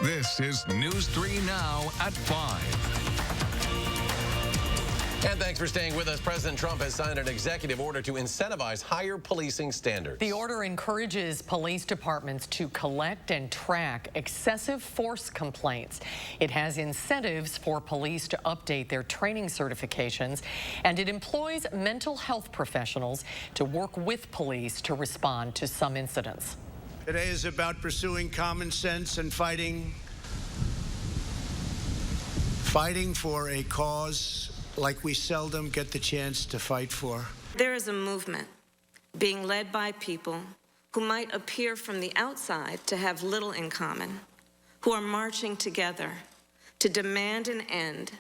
This is News 3 Now at 5. And thanks for staying with us. President Trump has signed an executive order to incentivize higher policing standards. The order encourages police departments to collect and track excessive force complaints. It has incentives for police to update their training certifications, and it employs mental health professionals to work with police to respond to some incidents. Today is about pursuing common sense and fighting for a cause like we seldom get the chance to fight for. There is a movement being led by people who might appear from the outside to have little in common, who are marching together to demand an end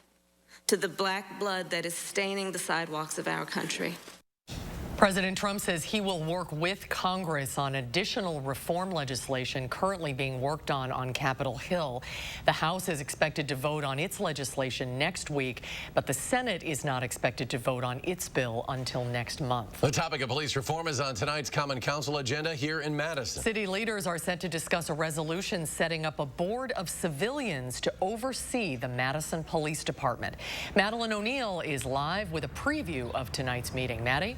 to the black blood that is staining the sidewalks of our country. President Trump says he will work with Congress on additional reform legislation currently being worked on Capitol Hill. The House is expected to vote on its legislation next week, but the Senate is not expected to vote on its bill until next month. The topic of police reform is on tonight's Common Council agenda here in Madison. City leaders are set to discuss a resolution setting up a board of civilians to oversee the Madison Police Department. Madeline O'Neill is live with a preview of tonight's meeting. Maddie?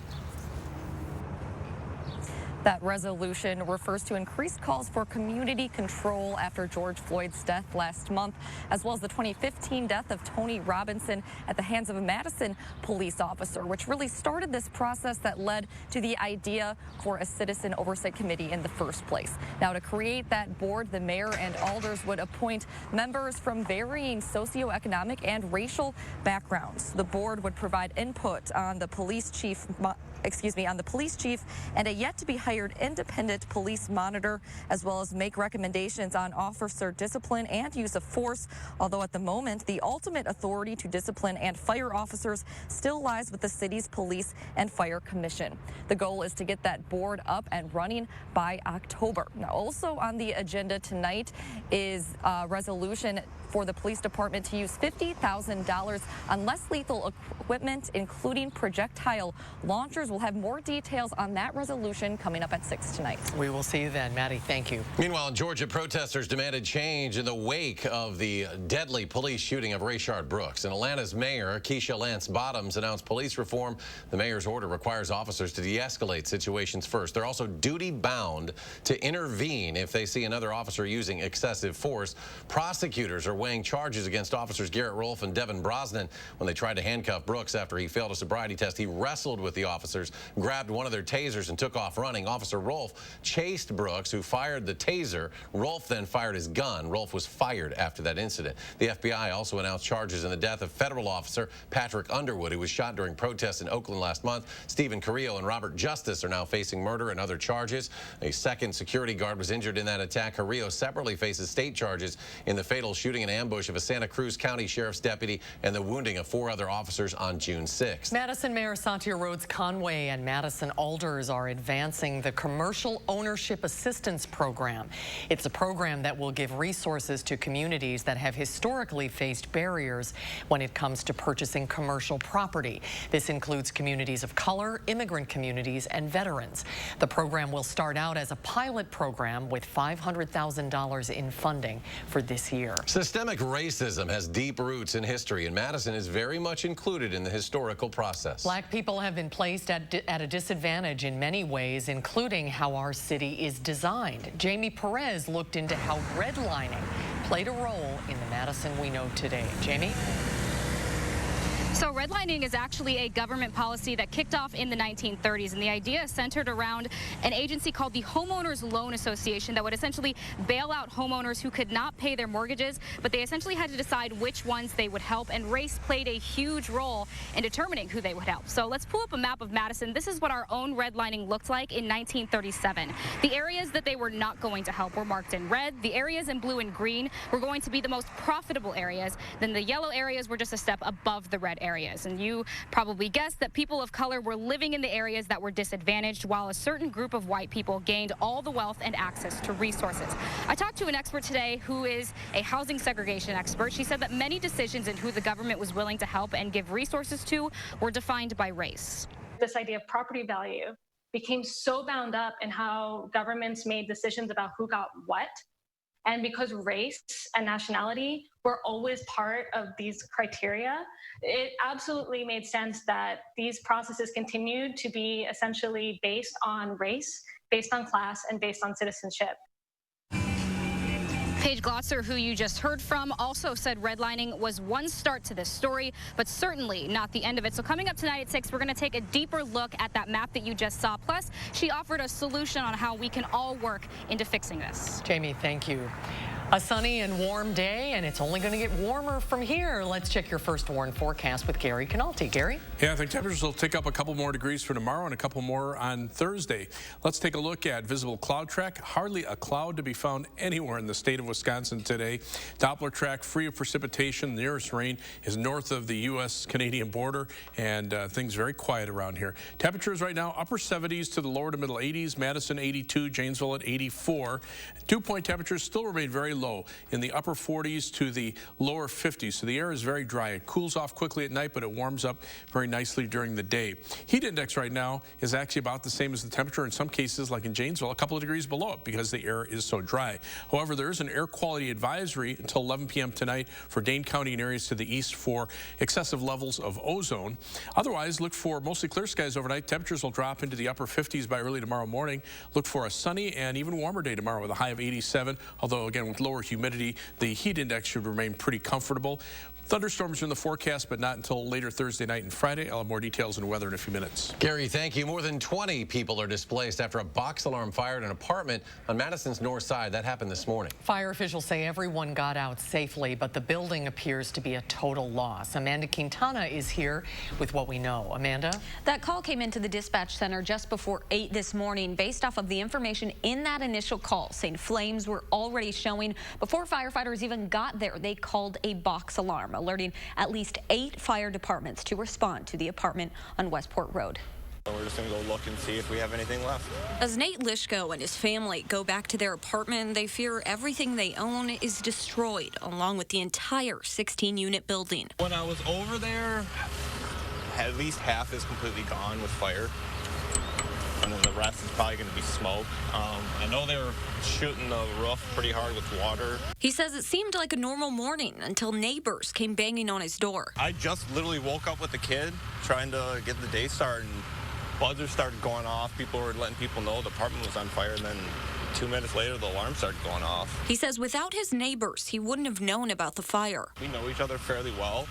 That resolution refers to increased calls for community control after George Floyd's death last month, as well as the 2015 death of Tony Robinson at the hands of a Madison police officer, which really started this process that led to the idea for a citizen oversight committee in the first place. Now, to create that board, the mayor and alders would appoint members from varying socioeconomic and racial backgrounds. The board would provide input on the police chief and a yet-to-be-hired independent police monitor, as well as make recommendations on officer discipline and use of force, although at the moment, the ultimate authority to discipline and fire officers still lies with the city's Police and Fire Commission. The goal is to get that board up and running by October. Now, also on the agenda tonight is a resolution for the police department to use $50,000 on less lethal equipment, including projectile launchers. We'll have more details on that resolution coming up at 6 tonight. We will see you then. Maddie, thank you. Meanwhile, Georgia protesters demanded change in the wake of the deadly police shooting of Rayshard Brooks. And Atlanta's mayor, Keisha Lance Bottoms, announced police reform. The mayor's order requires officers to de-escalate situations first. They're also duty-bound to intervene if they see another officer using excessive force. Prosecutors are weighing charges against officers Garrett Rolfe and Devin Brosnan when they tried to handcuff Brooks after he failed a sobriety test. He wrestled with the officers, grabbed one of their tasers, and took off running. Officer Rolfe chased Brooks, who fired the taser. Rolfe then fired his gun. Rolfe was fired after that incident. The FBI also announced charges in the death of federal officer Patrick Underwood, who was shot during protests in Oakland last month. Stephen Carrillo and Robert Justice are now facing murder and other charges. A second security guard was injured in that attack. Carrillo separately faces state charges in the fatal shooting and ambush of a Santa Cruz County sheriff's deputy and the wounding of 4 other officers on June 6th. Madison Mayor Satya Rhodes Conway and Madison alders are advancing the Commercial Ownership Assistance Program. It's a program that will give resources to communities that have historically faced barriers when it comes to purchasing commercial property. This includes communities of color, immigrant communities, and veterans. The program will start out as a pilot program with $500,000 in funding for this year. Systemic racism has deep roots in history, and Madison is very much included in the historical process. Black people have been placed at a disadvantage in many ways, including how our city is designed. Jamie Perez looked into how redlining played a role in the Madison we know today. Jamie? So redlining is actually a government policy that kicked off in the 1930s, and the idea centered around an agency called the Homeowners Loan Association that would essentially bail out homeowners who could not pay their mortgages, but they essentially had to decide which ones they would help, and race played a huge role in determining who they would help. So let's pull up a map of Madison. This is what our own redlining looked like in 1937. The areas that they were not going to help were marked in red. The areas in blue and green were going to be the most profitable areas. Then the yellow areas were just a step above the red areas. And you probably guessed that people of color were living in the areas that were disadvantaged, while a certain group of white people gained all the wealth and access to resources. I talked to an expert today who is a housing segregation expert. She said that many decisions in who the government was willing to help and give resources to were defined by race. This idea of property value became so bound up in how governments made decisions about who got what, And because race and nationality were always part of these criteria, it absolutely made sense that these processes continued to be essentially based on race, based on class, and based on citizenship. Paige Glotzer, who you just heard from, also said redlining was one start to this story, but certainly not the end of it. So coming up tonight at 6, we're going to take a deeper look at that map that you just saw. Plus, she offered a solution on how we can all work into fixing this. Jamie, thank you. A sunny and warm day, and it's only going to get warmer from here. Let's check your first warn forecast with Gary Canalti. Gary? Yeah, I think temperatures will tick up a couple more degrees for tomorrow and a couple more on Thursday. Let's take a look at visible cloud track. Hardly a cloud to be found anywhere in the state of Wisconsin today. Doppler track free of precipitation. The nearest rain is north of the U.S.-Canadian border, and things very quiet around here. Temperatures right now, upper 70s to the lower to middle 80s. Madison 82, Janesville at 84. Dew-point temperatures still remain very low in the upper 40s to the lower 50s. So the air is very dry. It cools off quickly at night, but it warms up very nicely during the day. Heat index right now is actually about the same as the temperature in some cases, like in Janesville, a couple of degrees below it because the air is so dry. However, there is an air quality advisory until 11 p.m. tonight for Dane County and areas to the east for excessive levels of ozone. Otherwise, look for mostly clear skies overnight. Temperatures will drop into the upper 50s by early tomorrow morning. Look for a sunny and even warmer day tomorrow with a high of 87, although again with lower humidity, the heat index should remain pretty comfortable. Thunderstorms are in the forecast, but not until later Thursday night and Friday. I'll have more details on weather in a few minutes. Gary, thank you. More than 20 people are displaced after a box alarm fired an apartment on Madison's north side. That happened this morning. Fire officials say everyone got out safely, but the building appears to be a total loss. Amanda Quintana is here with what we know. Amanda? That call came into the dispatch center just before 8 this morning based off of the information in that initial call saying flames were already showing. Before firefighters even got there, they called a box alarm, alerting at least 8 fire departments to respond to the apartment on Westport Road. We're just going to go look and see if we have anything left. As Nate Lishko and his family go back to their apartment, they fear everything they own is destroyed, along with the entire 16-unit building. When I was over there, at least half is completely gone with fire. And then the rest is probably going to be smoke. I know they were shooting the roof pretty hard with water. He says it seemed like a normal morning until neighbors came banging on his door. I just literally woke up with the kid trying to get the day started, and buzzers started going off. People were letting people know the apartment was on fire, and then 2 minutes later, the alarm started going off. He says without his neighbors, he wouldn't have known about the fire. We know each other fairly well.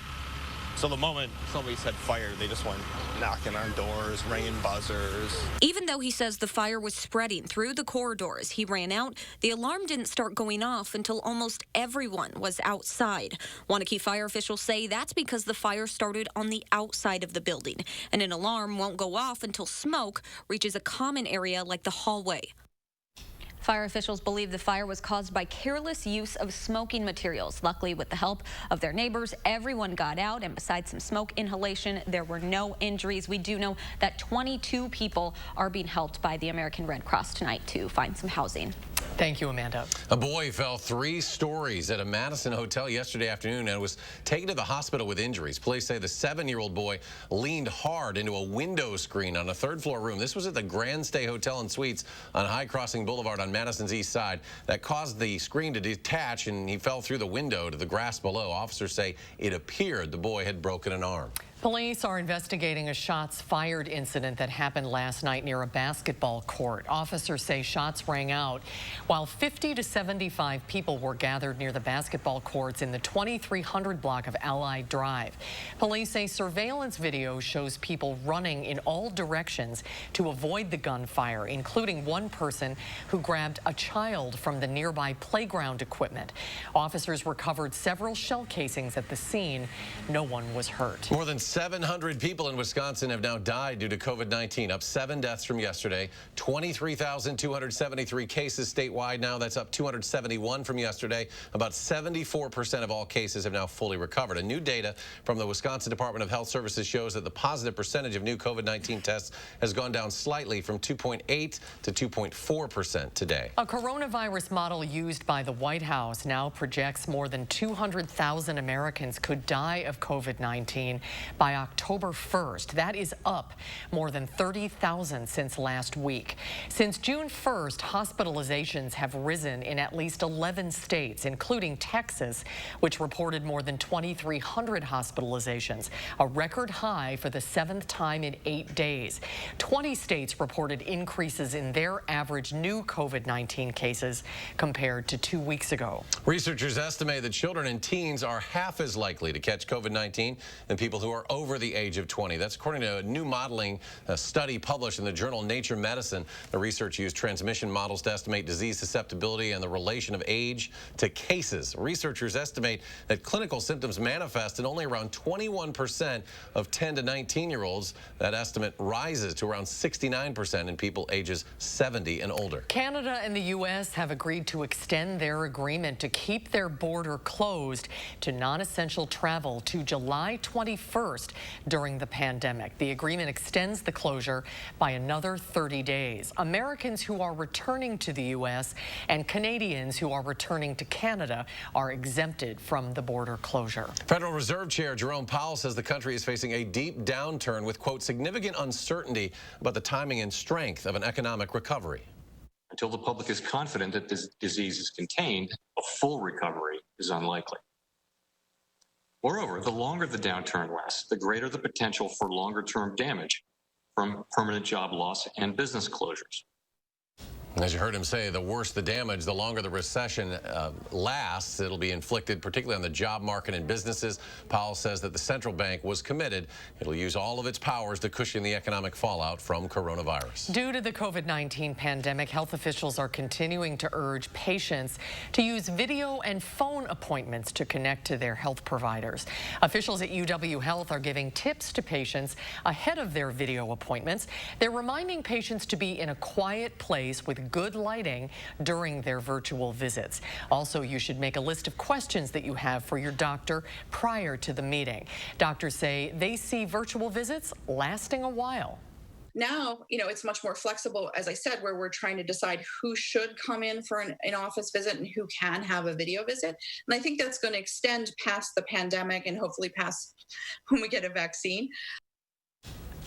So the moment somebody said fire, they just went knocking on doors, ringing buzzers. Even though he says the fire was spreading through the corridors he ran out, the alarm didn't start going off until almost everyone was outside. Wanakee fire officials say that's because the fire started on the outside of the building, and an alarm won't go off until smoke reaches a common area like the hallway. Fire officials believe the fire was caused by careless use of smoking materials. Luckily, with the help of their neighbors, everyone got out, and besides some smoke inhalation, there were no injuries. We do know that 22 people are being helped by the American Red Cross tonight to find some housing. Thank you, Amanda. A boy fell 3 stories at a Madison hotel yesterday afternoon and was taken to the hospital with injuries. Police say the 7-year-old boy leaned hard into a window screen on a 3rd-floor room. This was at the Grand Stay Hotel and Suites on High Crossing Boulevard on Madison's east side. That caused the screen to detach, and he fell through the window to the grass below. Officers say it appeared the boy had broken an arm. Police are investigating a shots fired incident that happened last night near a basketball court. Officers say shots rang out while 50 to 75 people were gathered near the basketball courts in the 2300 block of Allied Drive. Police say surveillance video shows people running in all directions to avoid the gunfire, including one person who grabbed a child from the nearby playground equipment. Officers recovered several shell casings at the scene. No one was hurt. More than 700 people in Wisconsin have now died due to COVID-19, up 7 deaths from yesterday. 23,273 cases statewide now. That's up 271 from yesterday. About 74% of all cases have now fully recovered. And new data from the Wisconsin Department of Health Services shows that the positive percentage of new COVID-19 tests has gone down slightly from 2.8 to 2.4% today. A coronavirus model used by the White House now projects more than 200,000 Americans could die of COVID-19 by by October 1st. That is up more than 30,000 since last week. Since June 1st, hospitalizations have risen in at least 11 states, including Texas, which reported more than 2,300 hospitalizations, a record high for the 7th time in 8 days. 20 states reported increases in their average new COVID-19 cases compared to 2 weeks ago. Researchers estimate that children and teens are half as likely to catch COVID-19 than people who are over the age of 20. That's according to a new modeling study published in the journal Nature Medicine. The research used transmission models to estimate disease susceptibility and the relation of age to cases. Researchers estimate that clinical symptoms manifest in only around 21% of 10 to 19-year-olds. That estimate rises to around 69% in people ages 70 and older. Canada and the U.S. have agreed to extend their agreement to keep their border closed to non-essential travel to July 21st during the pandemic. The agreement extends the closure by another 30 days. Americans who are returning to the U.S. and Canadians who are returning to Canada are exempted from the border closure. Federal Reserve Chair Jerome Powell says the country is facing a deep downturn with, quote, significant uncertainty about the timing and strength of an economic recovery. Until the public is confident that this disease is contained, a full recovery is unlikely. Moreover, the longer the downturn lasts, the greater the potential for longer-term damage from permanent job loss and business closures. As you heard him say, the worse the damage, the longer the recession lasts, it'll be inflicted particularly on the job market and businesses. Powell says that the central bank was committed. It'll use all of its powers to cushion the economic fallout from coronavirus. Due to the COVID-19 pandemic, health officials are continuing to urge patients to use video and phone appointments to connect to their health providers. Officials at UW Health are giving tips to patients ahead of their video appointments. They're reminding patients to be in a quiet place with good lighting during their virtual visits. Also, you should make a list of questions that you have for your doctor prior to the meeting. Doctors say they see virtual visits lasting a while. Now, it's much more flexible, as I said, where we're trying to decide who should come in for an in-office visit and who can have a video visit. And I think that's going to extend past the pandemic and hopefully past when we get a vaccine.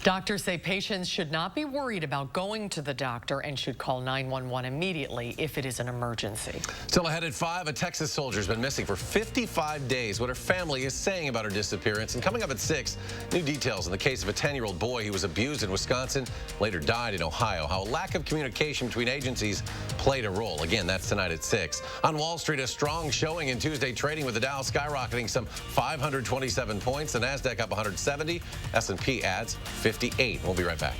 Doctors say patients should not be worried about going to the doctor and should call 911 immediately if it is an emergency. Still ahead at 5, a Texas soldier has been missing for 55 days. What her family is saying about her disappearance. And coming up at 6, new details in the case of a 10-year-old boy who was abused in Wisconsin, later died in Ohio. How a lack of communication between agencies played a role. Again, that's tonight at 6. On Wall Street, a strong showing in Tuesday trading with the Dow skyrocketing some 527 points. The Nasdaq up 170. S&P adds 58. We'll be right back.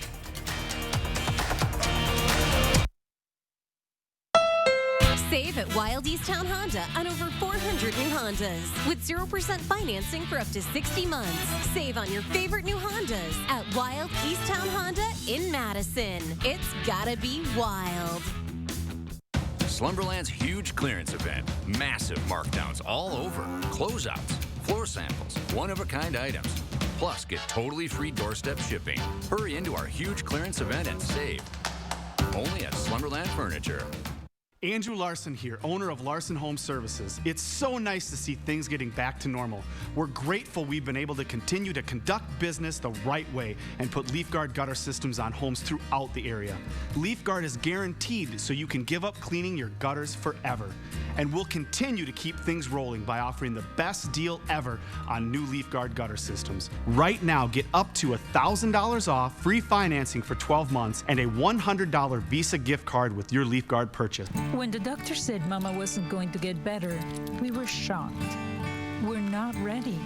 Save at Wild Easttown Honda on over 400 new Hondas with 0% financing for up to 60 months. Save on your favorite new Hondas at Wild Easttown Honda in Madison. It's gotta be wild. Slumberland's huge clearance event. Massive markdowns all over. Closeouts, floor samples, one-of-a-kind items. Plus, get totally free doorstep shipping. Hurry into our huge clearance event and save. Only at Slumberland Furniture. Andrew Larson here, owner of Larson Home Services. It's so nice to see things getting back to normal. We're grateful we've been able to continue to conduct business the right way and put LeafGuard gutter systems on homes throughout the area. LeafGuard is guaranteed so you can give up cleaning your gutters forever. And we'll continue to keep things rolling by offering the best deal ever on new LeafGuard gutter systems. Right now, get up to $1,000 off, free financing for 12 months, and a $100 Visa gift card with your LeafGuard purchase. When the doctor said Mama wasn't going to get better, we were shocked. We're not ready.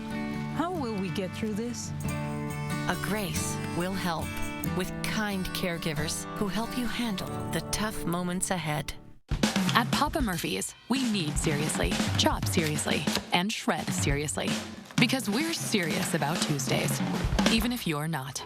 How will we get through this? A Grace will help with kind caregivers who help you handle the tough moments ahead. At Papa Murphy's, we knead seriously, chop seriously, and shred seriously. Because we're serious about Tuesdays, even if you're not.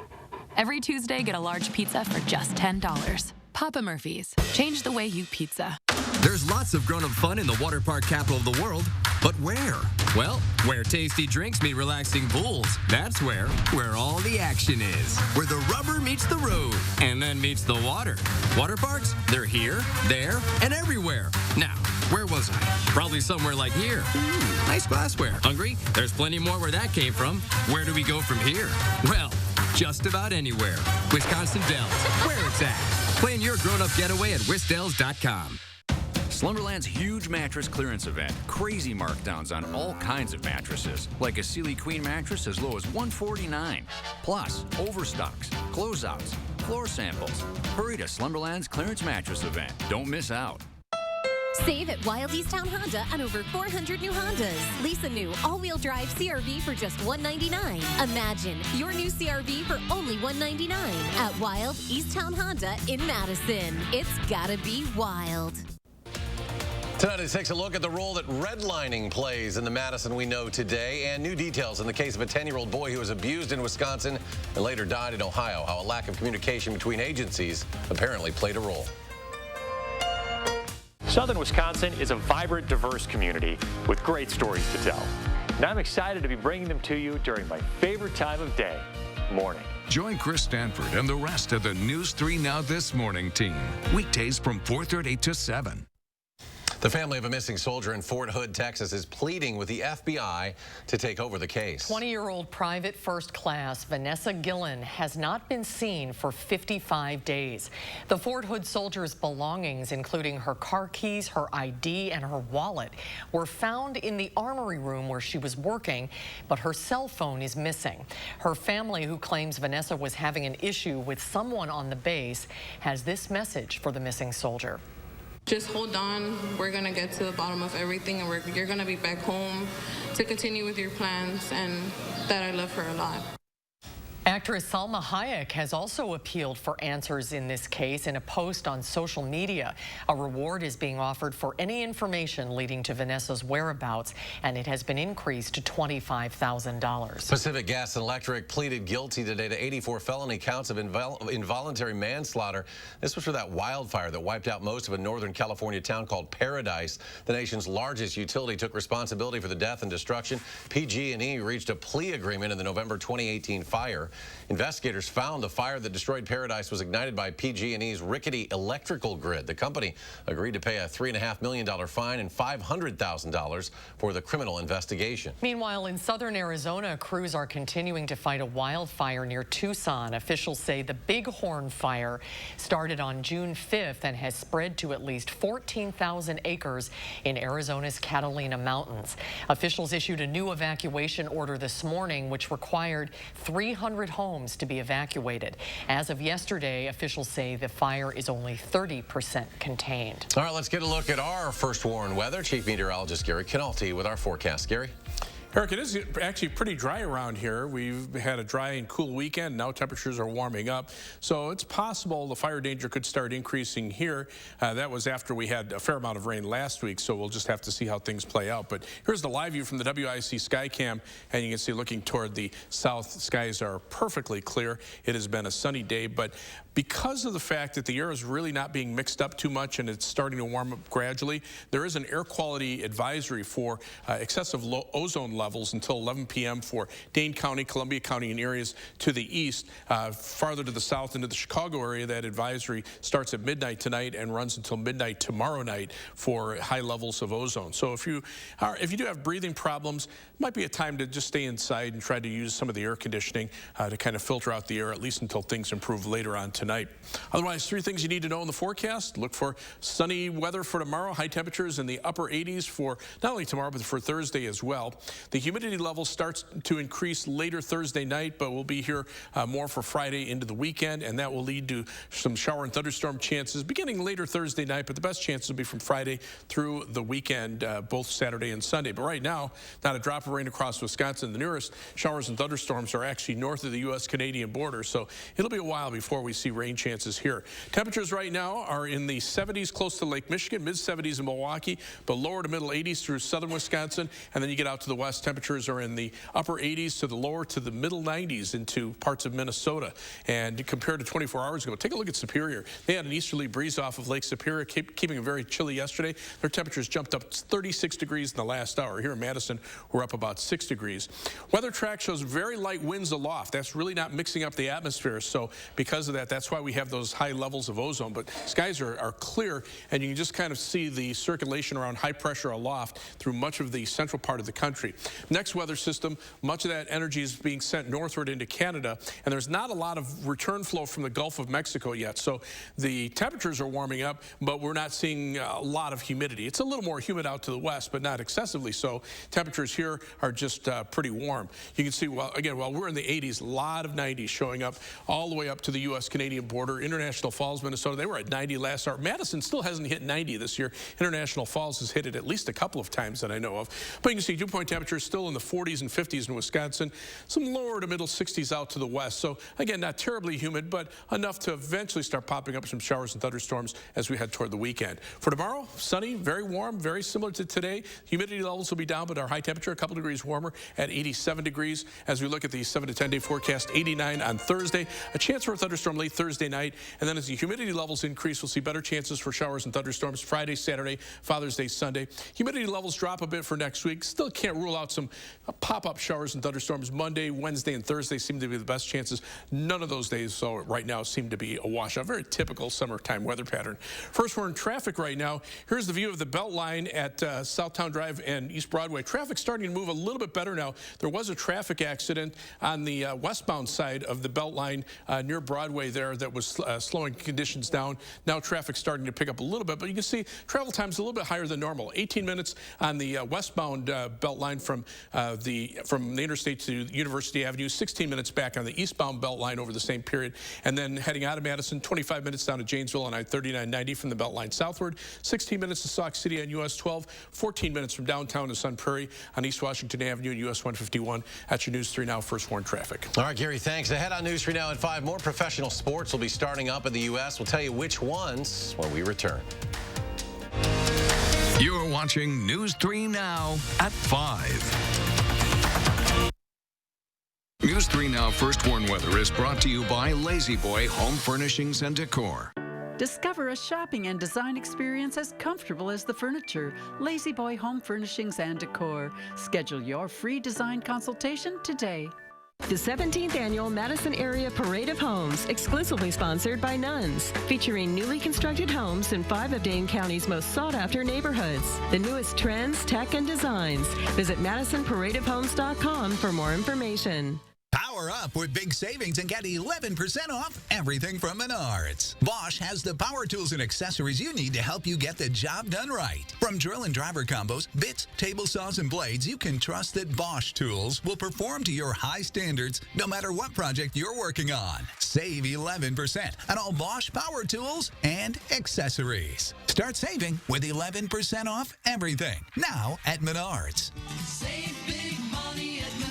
Every Tuesday, get a large pizza for just $10. Papa Murphy's. Change the way you pizza. There's lots of grown-up fun in the water park capital of the world, but where? Well, where tasty drinks meet relaxing pools. That's where all the action is. Where the rubber meets the road and then meets the water. Water parks, they're here, there, and everywhere. Now, Where was I? Probably somewhere like here. Nice glassware. Hungry? There's plenty more where that came from. Where do we go from here? Well, just about anywhere. Wisconsin Dells, where it's at. Plan your grown-up getaway at wisdells.com. Slumberland's huge mattress clearance event. Crazy markdowns on all kinds of mattresses, like a Sealy Queen mattress as low as $149. Plus, overstocks, closeouts, floor samples. Hurry to Slumberland's clearance mattress event. Don't miss out. Save at Wild Easttown Honda on over 400 new Hondas. Lease a new all-wheel drive CRV for just $199. Imagine your new CRV for only $199 at Wild Easttown Honda in Madison. It's gotta be wild. Tonight it takes a look at the role that redlining plays in the Madison we know today, and new details in the case of a 10-year-old boy who was abused in Wisconsin and later died in Ohio. How a lack of communication between agencies apparently played a role. Southern Wisconsin is a vibrant, diverse community with great stories to tell. And I'm excited to be bringing them to you during my favorite time of day, morning. Join Chris Stanford and the rest of the News 3 Now This Morning team. Weekdays from 4:30 to 7. The family of a missing soldier in Fort Hood, Texas, is pleading with the FBI to take over the case. 20-year-old Private First Class Vanessa Gillen has not been seen for 55 days. The Fort Hood soldier's belongings, including her car keys, her ID, and her wallet, were found in the armory room where she was working, but her cell phone is missing. Her family, who claims Vanessa was having an issue with someone on the base, has this message for the missing soldier. Just hold on. We're going to get to the bottom of everything, and you're going to be back home to continue with your plans, and that I love her a lot. Actress Salma Hayek has also appealed for answers in this case in a post on social media. A reward is being offered for any information leading to Vanessa's whereabouts, and it has been increased to $25,000. Pacific Gas and Electric pleaded guilty today to 84 felony counts of involuntary manslaughter. This was for that wildfire that wiped out most of a Northern California town called Paradise. The nation's largest utility took responsibility for the death and destruction. PG&E reached a plea agreement in the November 2018 fire. Investigators found the fire that destroyed Paradise was ignited by PG&E's rickety electrical grid. The company agreed to pay a $3.5 million fine and $500,000 for the criminal investigation. Meanwhile, in southern Arizona, crews are continuing to fight a wildfire near Tucson. Officials say the Bighorn fire started on June 5th and has spread to at least 14,000 acres in Arizona's Catalina Mountains. Officials issued a new evacuation order this morning, which required 300 homes to be evacuated. As of yesterday, officials say the fire is only 30% contained. All right, let's get a look at our first warn weather. Chief Meteorologist Gary Knalte with our forecast. Gary? Eric, it is actually pretty dry around here. We've had a dry and cool weekend. Now temperatures are warming up. So it's possible the fire danger could start increasing here. That was after we had a fair amount of rain last week, so we'll just have to see how things play out. But here's the live view from the WIC Skycam, and you can see looking toward the south, skies are perfectly clear. It has been a sunny day, but because of the fact that the air is really not being mixed up too much and it's starting to warm up gradually, there is an air quality advisory for excessive low ozone levels until 11 p.m. for Dane County, Columbia County, and areas to the east. Farther to the south into the Chicago area, that advisory starts at midnight tonight and runs until midnight tomorrow night for high levels of ozone. So if you do have breathing problems, it might be a time to just stay inside and try to use some of the air conditioning to kind of filter out the air, at least until things improve later on tonight. Otherwise, 3 things you need to know in the forecast. Look for sunny weather for tomorrow, high temperatures in the upper 80s for not only tomorrow, but for Thursday as well. The humidity level starts to increase later Thursday night, but we'll be here more for Friday into the weekend, and that will lead to some shower and thunderstorm chances beginning later Thursday night, but the best chances will be from Friday through the weekend, both Saturday and Sunday. But right now, not a drop of rain across Wisconsin. The nearest showers and thunderstorms are actually north of the U.S.-Canadian border, so it'll be a while before we see rain chances here. Temperatures right now are in the 70s close to Lake Michigan, mid-70s in Milwaukee, but lower to middle 80s through southern Wisconsin, and then you get out to the west temperatures are in the upper 80s to the lower to the middle 90s into parts of Minnesota. And compared to 24 hours ago, take a look at Superior. They had an easterly breeze off of Lake Superior, keeping it very chilly yesterday. Their temperatures jumped up 36 degrees in the last hour. Here in Madison, we're up about 6 degrees. Weather track shows very light winds aloft. That's really not mixing up the atmosphere. So because of that, that's why we have those high levels of ozone. But skies are clear, and you can just kind of see the circulation around high pressure aloft through much of the central part of the country. Next weather system, much of that energy is being sent northward into Canada, and there's not a lot of return flow from the Gulf of Mexico yet. So the temperatures are warming up, but we're not seeing a lot of humidity. It's a little more humid out to the west, but not excessively so. Temperatures here are just pretty warm. You can see, well, again, while we're in the 80s, a lot of 90s showing up all the way up to the U.S.-Canadian border. International Falls, Minnesota, they were at 90 last hour. Madison still hasn't hit 90 this year. International Falls has hit it at least a couple of times that I know of. But you can see dew point temperatures still in the 40s and 50s in Wisconsin. Some lower to middle 60s out to the west. So, again, not terribly humid, but enough to eventually start popping up some showers and thunderstorms as we head toward the weekend. For tomorrow, sunny, very warm, very similar to today. Humidity levels will be down, but our high temperature a couple degrees warmer at 87 degrees. As we look at the 7 to 10 day forecast, 89 on Thursday. A chance for a thunderstorm late Thursday night. And then as the humidity levels increase, we'll see better chances for showers and thunderstorms Friday, Saturday, Father's Day, Sunday. Humidity levels drop a bit for next week. Still can't rule out some pop-up showers and thunderstorms. Monday, Wednesday, and Thursday seem to be the best chances. None of those days, so right now, seem to be a washout. Very typical summertime weather pattern. First, we're in traffic right now. Here's the view of the Beltline at Southtown Drive and East Broadway. Traffic's starting to move a little bit better now. There was a traffic accident on the westbound side of the Beltline near Broadway there that was slowing conditions down. Now traffic's starting to pick up a little bit, but you can see travel time's a little bit higher than normal. 18 minutes on the westbound Beltline from the interstate to University Avenue, 16 minutes back on the eastbound Beltline over the same period, and then heading out of Madison, 25 minutes down to Janesville on I-3990 from the Beltline southward, 16 minutes to Sauk City on US 12, 14 minutes from downtown to Sun Prairie on East Washington Avenue and US 151. That's your News 3 Now First Warn traffic. All right, Gary, thanks. Ahead on News 3 Now at 5, more professional sports will be starting up in the U.S. We'll tell you which ones when we return. You're watching News 3 Now at 5. News 3 Now First Warn Weather is brought to you by Lazy Boy Home Furnishings and Decor. Discover a shopping and design experience as comfortable as the furniture. Lazy Boy Home Furnishings and Decor. Schedule your free design consultation today. The 17th Annual Madison Area Parade of Homes, exclusively sponsored by Nuns, featuring newly constructed homes in 5 of Dane County's most sought-after neighborhoods. The newest trends, tech, and designs. Visit MadisonParadeOfHomes.com for more information. Power up with big savings and get 11% off everything from Menards. Bosch has the power tools and accessories you need to help you get the job done right. From drill and driver combos, bits, table saws, and blades, you can trust that Bosch tools will perform to your high standards no matter what project you're working on. Save 11% on all Bosch power tools and accessories. Start saving with 11% off everything now at Menards. Save big money at Menards.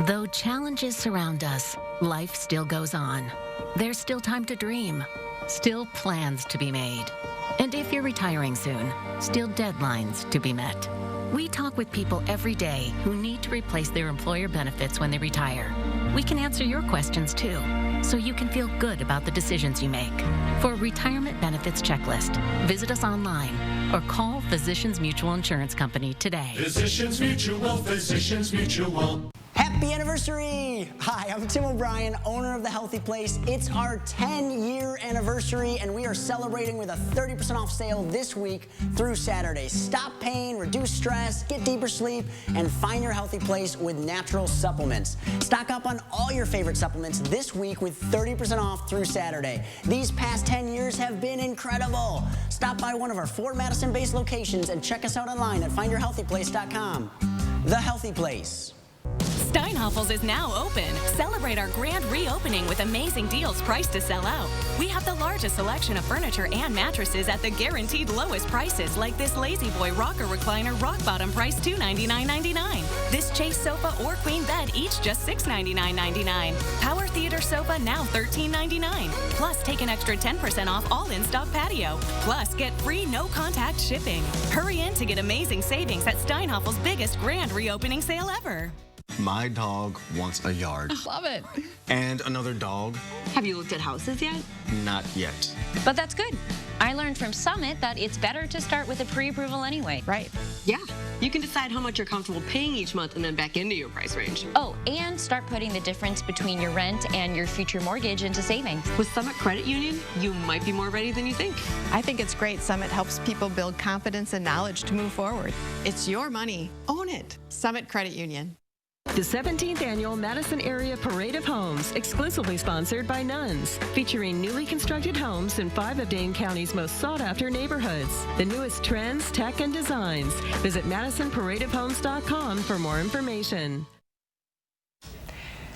Though challenges surround us, life still goes on. There's still time to dream, still plans to be made. And if you're retiring soon, still deadlines to be met. We talk with people every day who need to replace their employer benefits when they retire. We can answer your questions too, so you can feel good about the decisions you make. For a retirement benefits checklist, visit us online or call Physicians Mutual Insurance Company today. Physicians Mutual, Physicians Mutual. Happy anniversary! Hi, I'm Tim O'Brien, owner of The Healthy Place. It's our 10-year anniversary, and we are celebrating with a 30% off sale this week through Saturday. Stop pain, reduce stress, get deeper sleep, and find your healthy place with natural supplements. Stock up on all your favorite supplements this week with 30% off through Saturday. These past 10 years have been incredible. Stop by one of our 4 Madison-based locations and check us out online at findyourhealthyplace.com. The Healthy Place. Steinhafels is now open. Celebrate our grand reopening with amazing deals priced to sell out. We have the largest selection of furniture and mattresses at the guaranteed lowest prices, like this Lazy Boy rocker recliner rock bottom price $299.99. This Chase sofa or queen bed each just $699.99. Power Theater sofa now $13.99. Plus take an extra 10% off all in-stock patio. Plus get free no-contact shipping. Hurry in to get amazing savings at Steinhafels' biggest grand reopening sale ever. My dog wants a yard. Love it. And another dog. Have you looked at houses yet? Not yet. But that's good. I learned from Summit that it's better to start with a pre-approval anyway. Right. Yeah. You can decide how much you're comfortable paying each month and then back into your price range. Oh, and start putting the difference between your rent and your future mortgage into savings. With Summit Credit Union, you might be more ready than you think. I think it's great. Summit helps people build confidence and knowledge to move forward. It's your money. Own it. Summit Credit Union. The 17th Annual Madison Area Parade of Homes, exclusively sponsored by Nuns, featuring newly constructed homes in 5 of Dane County's most sought-after neighborhoods. The newest trends, tech, and designs. Visit MadisonParadeOfHomes.com for more information.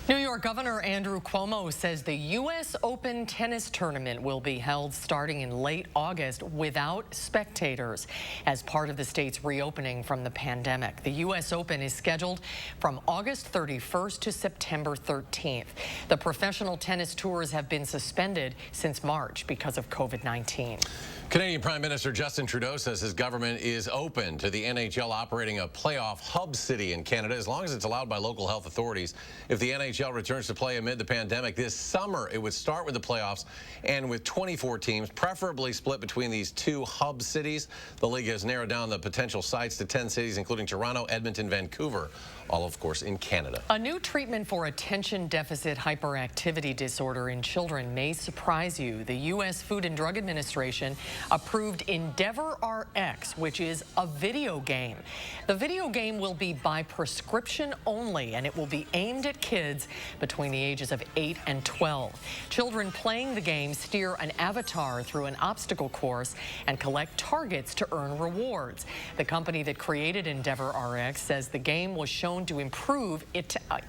New York Governor Andrew Cuomo says the U.S. Open tennis tournament will be held starting in late August without spectators as part of the state's reopening from the pandemic. The U.S. Open is scheduled from August 31st to September 13th. The professional tennis tours have been suspended since March because of COVID-19. Canadian Prime Minister Justin Trudeau says his government is open to the NHL operating a playoff hub city in Canada as long as it's allowed by local health authorities. If the NHL returns to play amid the pandemic this summer, it would start with the playoffs and with 24 teams, preferably split between these 2 hub cities. The league has narrowed down the potential sites to 10 cities, including Toronto, Edmonton, Vancouver, all of course in Canada. A new treatment for attention deficit hyperactivity disorder in children may surprise you. The U.S. Food and Drug Administration approved Endeavor RX, which is a video game. The video game will be by prescription only, and it will be aimed at kids between the ages of 8 and 12. Children playing the game steer an avatar through an obstacle course and collect targets to earn rewards. The company that created Endeavor RX says the game was shown to improve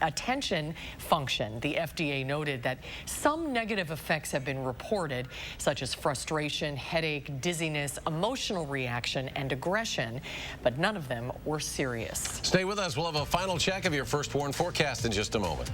attention function. The FDA noted that some negative effects have been reported, such as frustration, headache, dizziness, emotional reaction, and aggression, but none of them were serious. Stay with us. We'll have a final check of your first warn forecast in just a moment.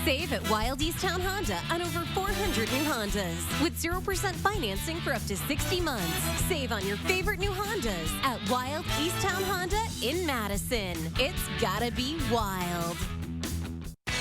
Save at Wild Easttown Honda on over 400 new Hondas with 0% financing for up to 60 months. Save on your favorite new Hondas at Wild Easttown Honda in Madison. It's gotta be wild.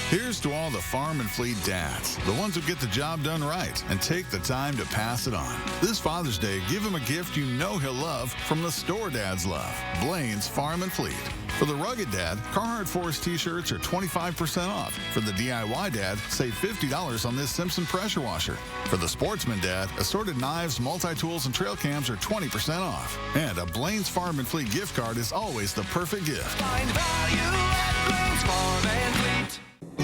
Here's to all the farm and fleet dads, the ones who get the job done right and take the time to pass it on. This Father's Day, give him a gift you know he'll love from the store dads love, Blaine's Farm and Fleet. For the rugged dad, Carhartt Force t-shirts are 25% off. For the DIY dad, save $50 on this Simpson pressure washer. For the sportsman dad, assorted knives, multi-tools, and trail cams are 20% off. And a Blaine's Farm and Fleet gift card is always the perfect gift. Find value at Blaine's Farm and Fleet.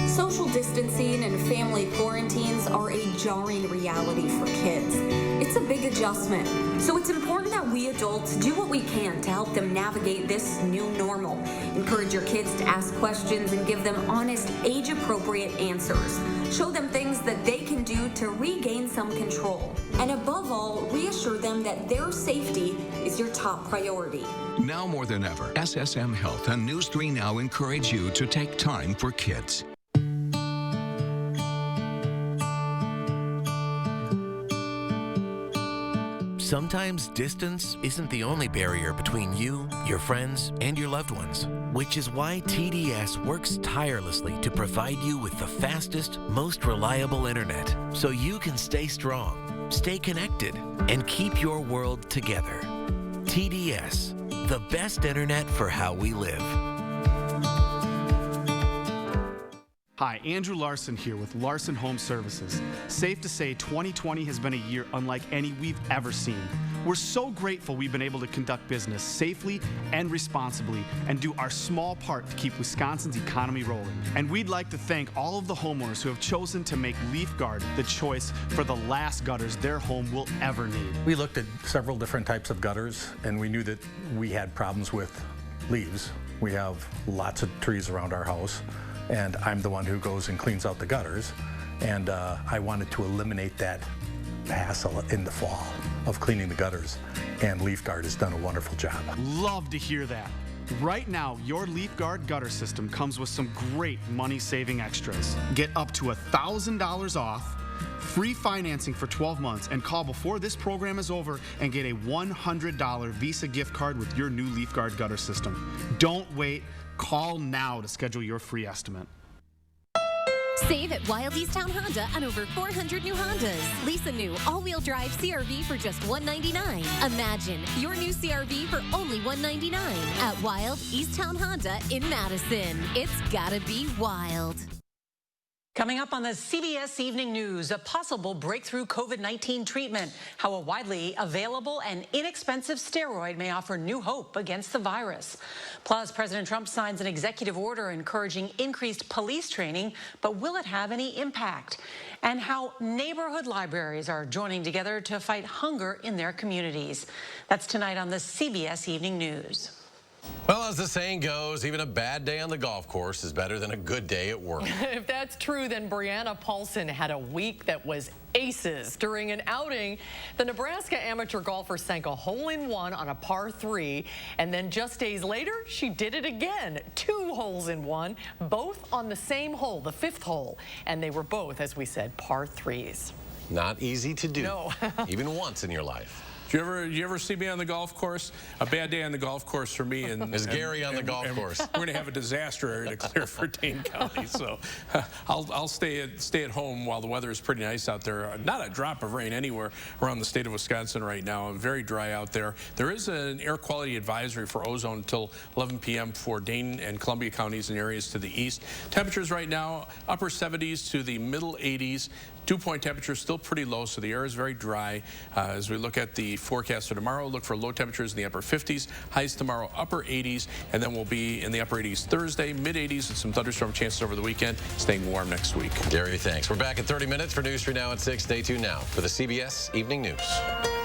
Social distancing and family quarantines are a jarring reality for kids. It's a big adjustment. So it's important that we adults do what we can to help them navigate this new normal. Encourage your kids to ask questions and give them honest, age-appropriate answers. Show them things that they can do to regain some control. And above all, reassure them that their safety is your top priority. Now more than ever, SSM Health and News 3 Now encourage you to take time for kids. Sometimes distance isn't the only barrier between you, your friends, and your loved ones, which is why TDS works tirelessly to provide you with the fastest, most reliable internet so you can stay strong, stay connected, and keep your world together. TDS, the best internet for how we live. Hi, Andrew Larson here with Larson Home Services. Safe to say 2020 has been a year unlike any we've ever seen. We're so grateful we've been able to conduct business safely and responsibly and do our small part to keep Wisconsin's economy rolling. And we'd like to thank all of the homeowners who have chosen to make Leaf Guard the choice for the last gutters their home will ever need. We looked at several different types of gutters, and we knew that we had problems with leaves. We have lots of trees around our house, and I'm the one who goes and cleans out the gutters, and I wanted to eliminate that hassle in the fall of cleaning the gutters, and Leaf Guard has done a wonderful job. Love to hear that. Right now, your Leaf Guard gutter system comes with some great money-saving extras. Get up to $1,000 off, free financing for 12 months, and call before this program is over and get a $100 Visa gift card with your new Leaf Guard gutter system. Don't wait. Call now to schedule your free estimate. Save at Wild Easttown Honda on over 400 new Hondas. Lease a new all-wheel drive CRV for just $199. Imagine your new CRV for only $199 at Wild Easttown Honda in Madison. It's gotta be wild. Coming up on the CBS Evening News, a possible breakthrough COVID-19 treatment, how a widely available and inexpensive steroid may offer new hope against the virus. Plus, President Trump signs an executive order encouraging increased police training, but will it have any impact? And how neighborhood libraries are joining together to fight hunger in their communities. That's tonight on the CBS Evening News. Well, as the saying goes, even a bad day on the golf course is better than a good day at work. If that's true, then Brianna Paulson had a week that was aces. During an outing, the Nebraska amateur golfer sank a hole-in-one on a par 3, and then just days later, she did it again. 2 holes in one, both on the same hole, the 5th hole, and they were both, as we said, par 3s. Not easy to do, no. even once in your life. Do you ever see me on the golf course? A bad day on the golf course for me. Is Gary on the golf course? We're going to have a disaster area to clear for Dane County. So I'll stay at home while the weather is pretty nice out there. Not a drop of rain anywhere around the state of Wisconsin right now. Very dry out there. There is an air quality advisory for ozone until 11 p.m. for Dane and Columbia counties and areas to the east. Temperatures right now, upper 70s to the middle 80s. Dew-point temperature still pretty low, so the air is very dry. As we look at the forecast for tomorrow, look for low temperatures in the upper 50s, highs tomorrow upper 80s, and then we'll be in the upper 80s Thursday, mid 80s, and some thunderstorm chances over the weekend, staying warm next week. Gary, thanks. We're back in 30 minutes for News 3 Now at 6. Stay tuned now for the CBS Evening News.